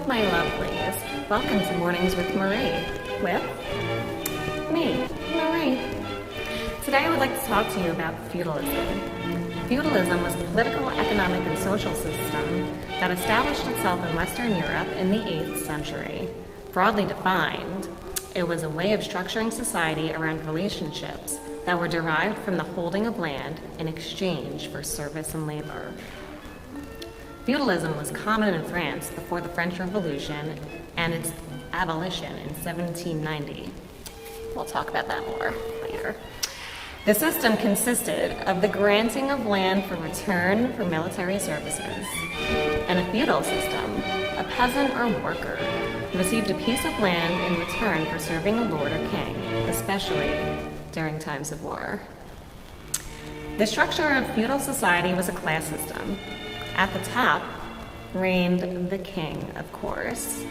my lovelies. Welcome to Mornings with Marie. With me, Marie. Today I would like to talk to you about feudalism. Feudalism was a political, economic, and social system that established itself in Western Europe in the 8th century. Broadly defined, it was a way of structuring society around relationships that were derived from the holding of land in exchange for service and labor. Feudalism was common in France before the French Revolution and its abolition in 1790. We'll talk about that more later. The system consisted of the granting of land for return for military services. In a feudal system, a peasant or worker received a piece of land in return for serving a lord or king, especially during times of war. The structure of feudal society was a class system. At the top reigned the king, of course.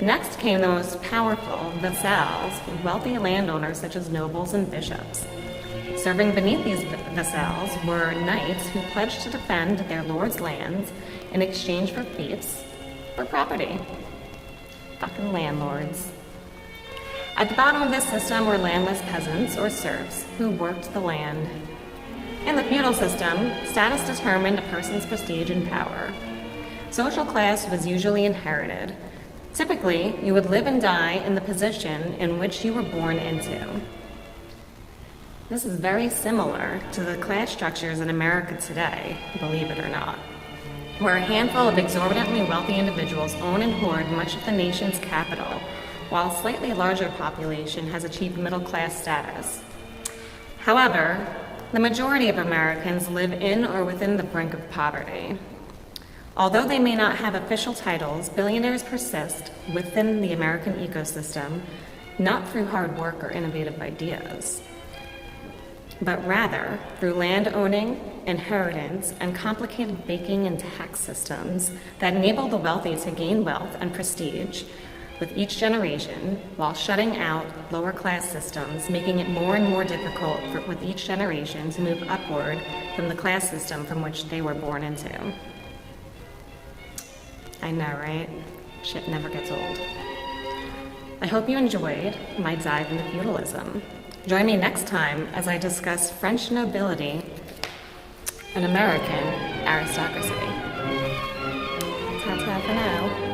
Next came the most powerful vassals, wealthy landowners such as nobles and bishops. Serving beneath these vassals were knights who pledged to defend their lord's lands in exchange for fiefs or property. Fucking landlords. At the bottom of this system were landless peasants or serfs who worked the land. In the feudal system, status determined a person's prestige and power. Social class was usually inherited. Typically, you would live and die in the position in which you were born into. This is very similar to the class structures in America today, believe it or not, where a handful of exorbitantly wealthy individuals own and hoard much of the nation's capital, while a slightly larger population has achieved middle-class status. However, the majority of Americans live in or within the brink of poverty. Although they may not have official titles, billionaires persist within the American ecosystem, not through hard work or innovative ideas, but rather through land owning, inheritance, and complicated banking and tax systems that enable the wealthy to gain wealth and prestige with each generation, while shutting out lower class systems, making it more and more difficult with each generation to move upward from the class system from which they were born into. I know, right? Shit never gets old. I hope you enjoyed my dive into feudalism. Join me next time as I discuss French nobility and American aristocracy. Ta-ta for now.